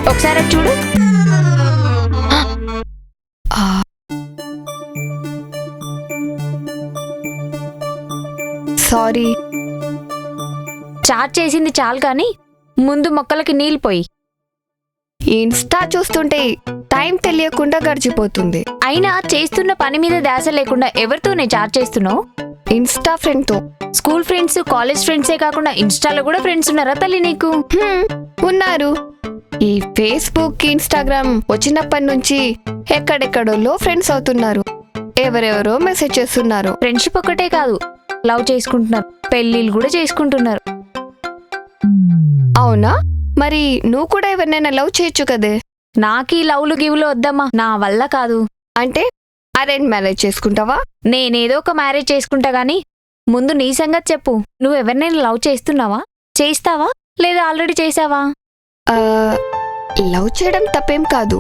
ఒకసారి అది చూడు. సారీ. చాట్ చేసింది చాలు కానీ ముందు మొక్కలకి నీళ్ళు పోయి. ఇన్స్టా చూస్తుంటే టైం తెలియకుండా గడిచిపోతుంది. అయినా చేస్తున్న పని మీద ధ్యాస లేకుండా ఎవరితోనే చాట్ చేస్తున్నావు? ఇన్స్టా ఫ్రెండ్తో. స్కూల్ ఫ్రెండ్స్, కాలేజ్ ఫ్రెండ్సే కాకుండా ఇన్స్టాలో కూడా ఫ్రెండ్స్ ఉన్నారా తల్లి నీకు? ఉన్నారు. ఈ ఫేస్బుక్, ఇన్స్టాగ్రామ్ వచ్చినప్పటి నుంచి ఎక్కడెక్కడోలో ఫ్రెండ్స్ అవుతున్నారు. ఎవరెవరో మెసేజ్ చేస్తున్నారు. ఫ్రెండ్షిప్ ఒక్కటే కాదు, లవ్ చేసుకుంటున్నారు, పెళ్ళిళ్ళు కూడా చేసుకుంటున్నారు. అవునా? మరి నువ్వు కూడా ఎవరినైనా లవ్ చేయొచ్చు కదే. నాకీ లవ్లు గివ్లు వద్దమ్మా, నా వల్ల కాదు. అంటే అరేంజ్ మ్యారేజ్ చేసుకుంటావా? నేనేదో ఒక మ్యారేజ్ చేసుకుంటా గానీ ముందు నీ సంగతి చెప్పు. నువ్వెవరినైనా లవ్ చేస్తున్నావా? చేస్తావా లేదా ఆల్రెడీ చేసావా? లవ్ చేయడం తప్పేం కాదు,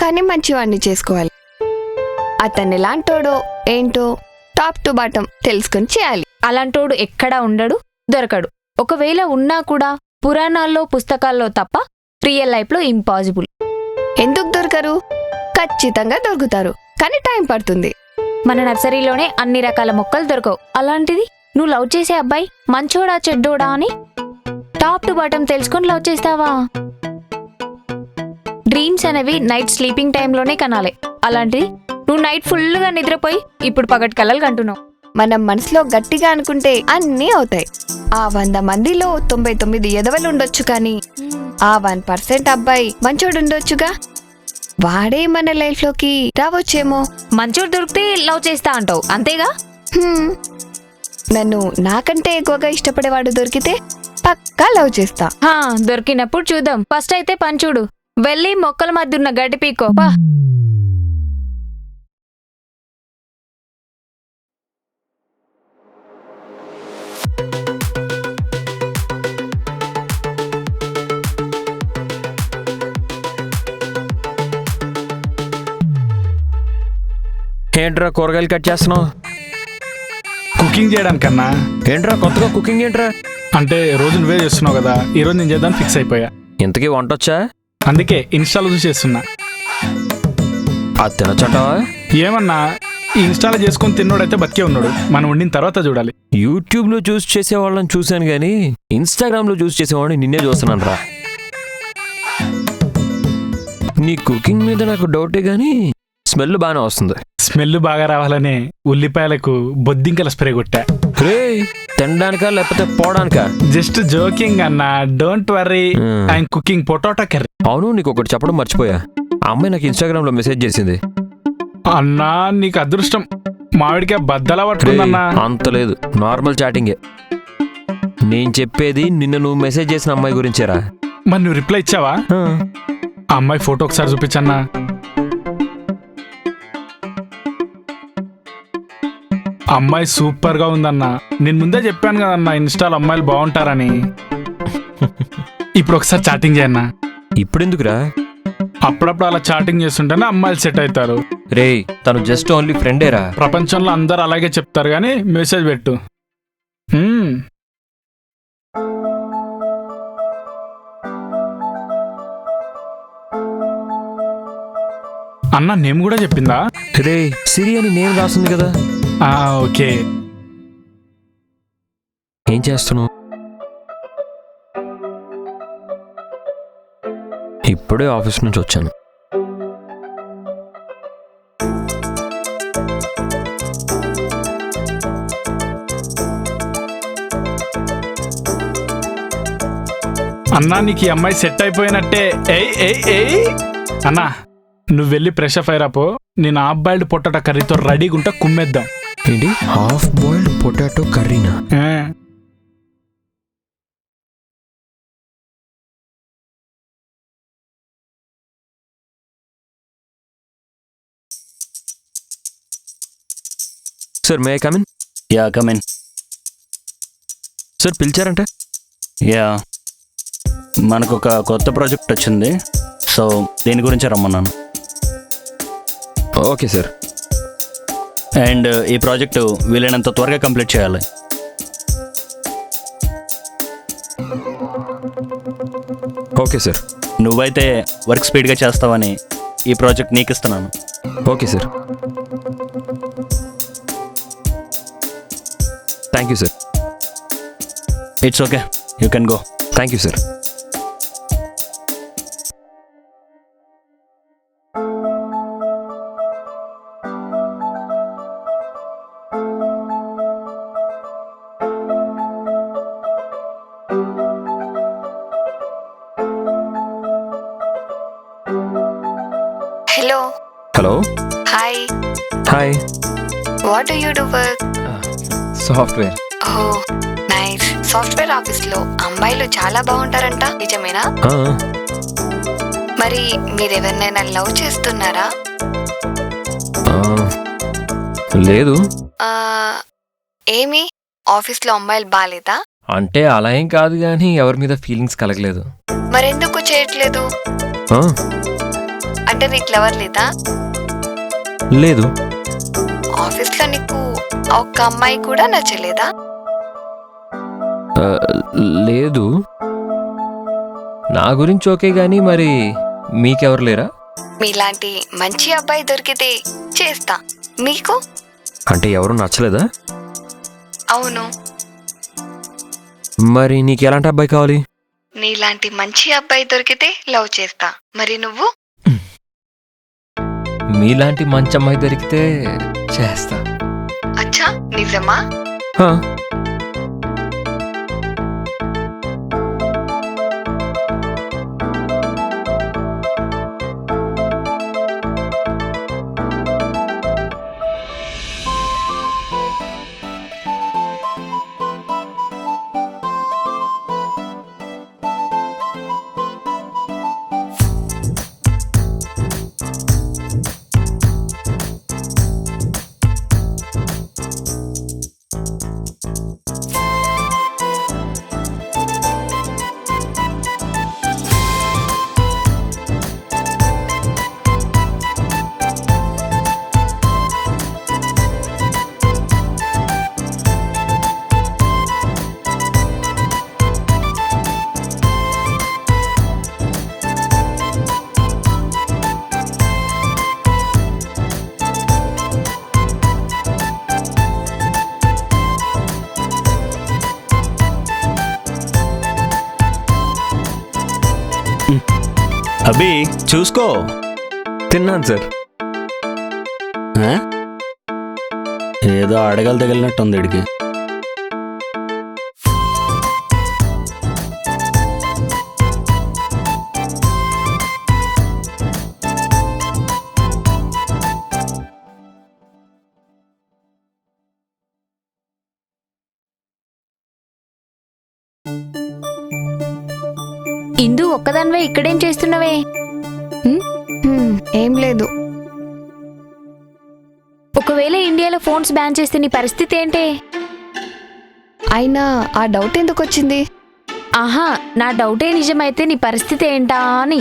కానీ మంచివాడిని చేసుకోవాలి. అతను ఎలాంటోడో ఏంటో టాప్ టు బాటం తెలుసుకొని చేయాలి. అలాంటోడు ఎక్కడా ఉండడు, దొరకడు. ఒకవేళ ఉన్నా కూడా పురాణాల్లో, పుస్తకాల్లో తప్ప రియల్ లైఫ్లో ఇంపాసిబుల్. ఎందుకు దొరకరు? ఖచ్చితంగా దొరుకుతారు, కానీ టైం పడుతుంది. మన నర్సరీలోనే అన్ని రకాల మొక్కలు దొరకవు. అలాంటిది నువ్వు లవ్ చేసే అబ్బాయి మంచోడా చెడ్డోడా అని టాప్ టు బాటం తెలుసుకొని లవ్ చేస్తావా? డ్రీమ్స్ అనేవి నైట్ స్లీపింగ్ టైంలోనే కనాలి. అలాంటిది నువ్వు నైట్ ఫుల్గా నిద్రపోయి ఇప్పుడు పగటి కలలు కంటున్నావు. మనం మనసులో గట్టిగా అనుకుంటే అన్నీ అవుతాయి. ఆ 100 మందిలో 99 ఎదవలు ఉండొచ్చు, కానీ ఆ 1% అబ్బాయి మంచోడు ఉండొచ్చుగా. వాడే మన లైఫ్ లోకి రావచ్చేమో. మంచోడు దొరికితే లవ్ చేస్తా అంటావు అంతేగా? నన్ను నాకంటే ఎక్కువగా ఇష్టపడేవాడు దొరికితే పక్కా లవ్ చేస్తా. దొరికినప్పుడు చూద్దాం. ఫస్ట్ అయితే పని చూడు, వెళ్ళి మొక్కల మధ్య ఉన్న గడ్డి పీకో. ఏంట్రా కూరగాయలు కట్ చేస్తున్నావు? కుకింగ్ చేయడానికన్నా. ఏంట్రా కొత్తగా కుకింగ్ ఏంట్రా? అంటే రోజు నువ్వే చేస్తున్నావు కదా, ఈరోజు నేను చేద్దాం ఫిక్స్ అయిపోయా. ఇంతకీ వంట వచ్చా? అందుకే ఇన్స్టాలో చూసి చేస్తున్నా. అది తినచ్చటావా? ఏమన్నా ఈ ఇన్స్టాలో చేసుకుని తిన్నోడైతే బతికే ఉన్నాడు, మనం వండిన తర్వాత చూడాలి. యూట్యూబ్లో చూసి చేసేవాళ్ళని చూశాను కానీ ఇన్స్టాగ్రామ్లో చూసి చేసేవాడిని నిన్నే చూస్తున్నాను రా. నీ కుకింగ్ మీద నాకు డౌటే కానీ స్మెల్ బాగానే వస్తుంది. స్మెల్ బాగా రావాలనే ఉల్లిపాయలకు బొద్దింకల స్ప్రే కొట్టా. రే తినడానికా లేకపోతే పోవడానికా? జస్ట్ జోకింగ్ అన్నా, don't worry. And cooking potato curry. అవును, నీకు ఒకటి చెప్పడం మర్చిపోయా. ఆ అమ్మాయి నాకు ఇన్స్టాగ్రామ్లో మెసేజ్ చేసింది. అన్నా నీకు అదృష్టం, మామిడికాయ బద్దలా పట్టుకుందన్నా. అంత లేదు, నార్మల్ చాటింగే. నేను చెప్పేది నిన్న నువ్వు మెసేజ్ చేసిన అమ్మాయి గురించేరా. మరి నువ్వు రిప్లై ఇచ్చావా? ఆ అమ్మాయి ఫోటో ఒకసారి చూపించన్నా. అమ్మాయి సూపర్ గా ఉందన్నా. నేను ముందే చెప్పాను కదన్నా ఇన్స్టాల్ అమ్మాయిలు బాగుంటారని. ఇప్పుడు ఒకసారి చాటింగ్ చేయన్నా. ఇప్పుడు ఎందుకురా? అప్పుడప్పుడు అలా చాటింగ్ చేస్తుంటేనే అమ్మాయిలు సెట్ అవుతారు. రే తను జస్ట్ ఓన్లీ ఫ్రెండేరా. ప్రపంచంలో అందరు అలాగే చెప్తారు కానీ మెసేజ్ పెట్టు. అన్న నేమ్ కూడా చెప్పిందా? రే సిరి అని నేమ్ రాస్తుంది కదా. ఓకే. ఏం చేస్తున్నావు? ఇప్పుడే ఆఫీస్ నుంచి వచ్చాను. అన్నా నీకు ఈ అమ్మాయి సెట్ అయిపోయినట్టే. అన్నా నువ్వు వెళ్ళి ఫ్రెష్ అప్ అయిరాపో, నేను హాఫ్ బాయిల్డ్ పొటాటో కర్రీతో రెడీగా ఉంటా, కుమ్మేద్దాం. ఏంటి హాఫ్ బాయిల్డ్ పొటాటో కర్రీనా? Sir may I come in? Yeah come in. Sir పిలిచారంటే? యా మనకు ఒక కొత్త ప్రాజెక్ట్ వచ్చింది, సో దీని గురించి రమ్మన్నాను. Okay sir. అండ్ ఈ ప్రాజెక్టు వీలైనంత త్వరగా కంప్లీట్ చేయాలి. Okay sir. నువ్వైతే వర్క్ స్పీడ్గా చేస్తావని ఈ ప్రాజెక్ట్ నీకు ఇస్తున్నాను. Okay sir. Thank you sir. It's okay, you can go. Thank you sir. Hello. Hello. Hi. Hi. What do you do work? Software. Oh nice. Software office లో అమ్మాయిలు చాలా బాగుంటారంట, నిజమేనా? మరి మీరెవరినైనా లవ్ చేస్తున్నారా? లేదు. ఆ, ఏమి ఆఫీస్ లో అమ్మాయిలు బాలేదా? అంటే అలా ఏం కాదు, కానీ ఎవరి మీద ఫీలింగ్స్ కలగలేదు. మరెందుకు చేయట్లేదు? ఆ, అంటే నీకు లవర్ లేదా? లేదు. ఆఫీస్ లో నీకు ఒక్క అమ్మాయి కూడా నచ్చలేదా? ఆ, లేదు. నా గురించి ఓకే, కానీ మరి మీకెవరు లేరా? మీలాంటి మంచి అబ్బాయి దొరికితే చేస్తా. మీకు? అంటే ఎవరు నచ్చలేదా? అవును. మరి నీకు ఎలాంటి అబ్బాయి కావాలి? నీలాంటి మంచి అబ్బాయి దొరికితే లవ్ చేస్తా. మరి నువ్వు? మీలాంటి మంచి అమ్మాయి దొరికితే చేస్తా. అచ్చా, నిజమా? ఆ, అభి చూసుకో. తిన్నాను సార్. ఆ? ఏదో అడగలు తగిలినట్టుంది ఇడికి. ఇందు ఒక్కదానివే ఇక్కడేం చేస్తున్నావే? ఏం లేదు. ఒకవేళ ఇండియాలో ఫోన్స్ బ్యాన్ చేస్తే నీ పరిస్థితి ఏంటి? అయినా ఆ డౌట్ ఎందుకు వచ్చింది? ఆహా, నా డౌటే నిజమైతే నీ పరిస్థితి ఏంటా అని.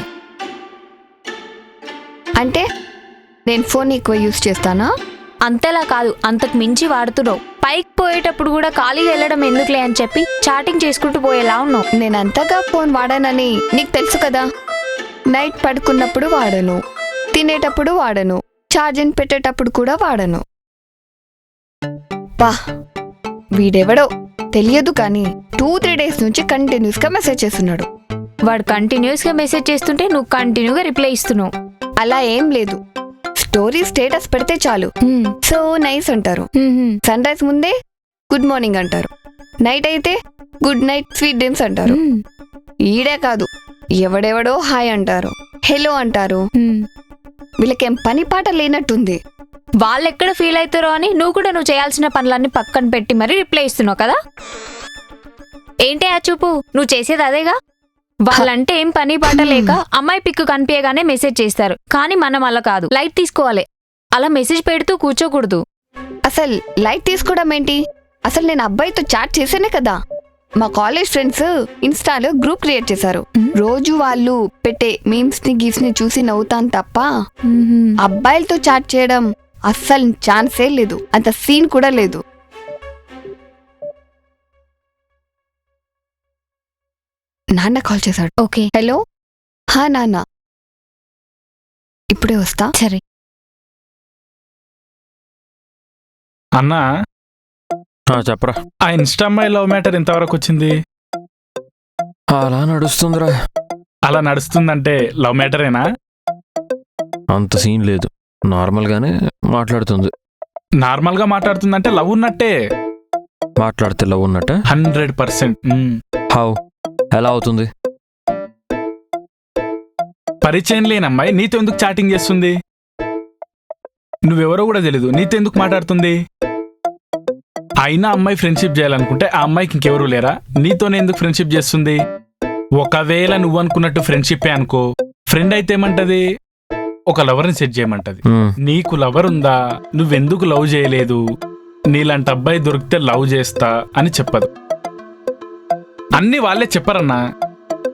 అంటే నేను ఫోన్ ఎక్కువ యూజ్ చేస్తానా? అంతలా కాదు, అంతకు మించి వాడుతున్నావు. పైకి పోయేటప్పుడు కూడా ఖాళీగా వెళ్ళడం ఎందుకులే అని చెప్పి చాటింగ్ చేసుకుంటూ పోయేలా ఉన్నావు. నేను అంతగా ఫోన్ వాడానని నీకు తెలుసు కదా. నైట్ పడుకున్నప్పుడు వాడను, తినేటప్పుడు వాడను, ఛార్జింగ్ పెట్టేటప్పుడు కూడా వాడను. పా, వీడెవడో తెలియదు కానీ 2-3 డేస్ నుంచి కంటిన్యూస్గా మెసేజ్ చేస్తున్నాడు. వాడు కంటిన్యూస్గా మెసేజ్ చేస్తుంటే నువ్వు కంటిన్యూగా రిప్లై ఇస్తున్నావు. అలా ఏం లేదు. స్టోరీ స్టేటస్ పెడితే చాలు సో నైస్ అంటారు. సన్ రైజ్ ముందే గుడ్ మార్నింగ్ అంటారు. నైట్ అయితే గుడ్ నైట్ స్వీట్ డ్రీమ్స్ అంటారు. ఈడే కాదు, ఎవడెవడో హాయ్ అంటారు, హెలో అంటారు. వీళ్ళకేం పని పాట లేనట్టుంది. వాళ్ళెక్కడ ఫీల్ అవుతారో అని నువ్వు చేయాల్సిన పనులన్నీ పక్కన పెట్టి మరీ రిప్లై ఇస్తున్నావు కదా. ఏంటి ఆ చూపు? నువ్వు చేసేది అదేగా. వాళ్ళంటే ఏం పని పాట లేక అమ్మాయి పిక్కు కనిపించగానే మెసేజ్ చేస్తారు. కానీ మనం అలా కాదు, లైట్ తీసుకోవాలి. అలా మెసేజ్ పెడుతూ కూర్చోకూడదు. అసలు లైట్ తీసుకోవడం ఏంటి? అసలు నేను అబ్బాయితో చాట్ చేశానే కదా. మా కాలేజ్ ఫ్రెండ్స్ ఇన్స్టాలో గ్రూప్ క్రియేట్ చేశారు. రోజు వాళ్ళు పెట్టే మీమ్స్ ని గిఫ్ట్స్ ని చూసి నవ్వుతాను తప్ప అబ్బాయిలతో చాట్ చేయడం అస్సలు ఛాన్సే లేదు. అంత సీన్ కూడా లేదు. నాన్న కాల్ చేశాడు. ఓకే. హలో హా నాన్న, ఇప్పుడే వస్తా. సరే. అన్నా, చెప్పరా. ఆ ఇన్స్టా అమ్మాయి లవ్ మ్యాటర్ ఎంతవరకు వచ్చింది? అలా నడుస్తుందిరా. అలా నడుస్తుందంటే లవ్ మ్యాటరేనా? అంత సీన్ లేదు, నార్మల్గానే మాట్లాడుతుంది. నార్మల్గా మాట్లాడుతుందంటే లవ్ ఉన్నట్టే. మాట్లాడితే లవ్ ఉన్నట్ట? 100%. హౌ? ఎలా అవుతుంది? పరిచయం లేని అమ్మాయి నీతో ఎందుకు చాటింగ్ చేస్తుంది? నువ్వెవరో కూడా తెలీదు, నీతో ఎందుకు మాట్లాడుతుంది? అయినా అమ్మాయి ఫ్రెండ్షిప్ చేయాలనుకుంటే ఆ అమ్మాయికి ఇంకెవరూ లేరా? నీతోనే ఎందుకు ఫ్రెండ్షిప్ చేస్తుంది? ఒకవేళ నువ్వు అనుకున్నట్టు ఫ్రెండ్షిప్పే అనుకో, ఫ్రెండ్ అయితే ఏమంటది? ఒక లవర్ని సెట్ చేయమంటది. నీకు లవర్ ఉందా, నువ్వెందుకు లవ్ చేయలేదు, నీలాంటి అబ్బాయి దొరికితే లవ్ చేస్తా అని చెప్పదు. అన్ని వాళ్ళే చెప్పరన్నా,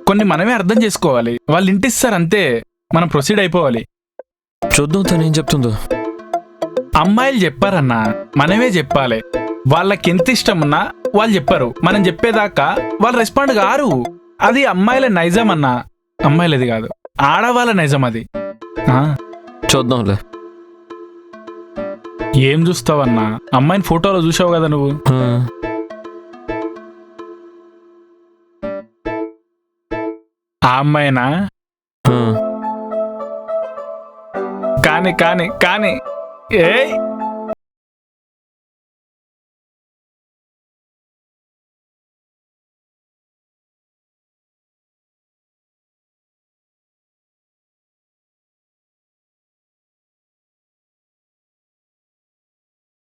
కొన్ని మనమే అర్థం చేసుకోవాలి. వాళ్ళు ఇంటిస్తారు అంతే, మనం ప్రొసీడ్ అయిపోవాలి. చూద్దాం తనేం చెప్తుందో. అమ్మాయిలు చెప్పారన్నా, మనమే చెప్పాలి. వాళ్ళకెంత ఇష్టం ఉన్నా వాళ్ళు చెప్పరు, మనం చెప్పేదాకా వాళ్ళు రెస్పాండ్ కారు. అది అమ్మాయిల నైజం అన్నా, అమ్మాయిలది కాదు, ఆడవాళ్ళ నైజం అది. చూద్దాంలే. ఏం చూస్తావన్నా, అమ్మాయిని ఫోటోలో చూసావు కదా నువ్వు. ఆ అమ్మాయినా? కానీ కానీ కానీ ఏయ్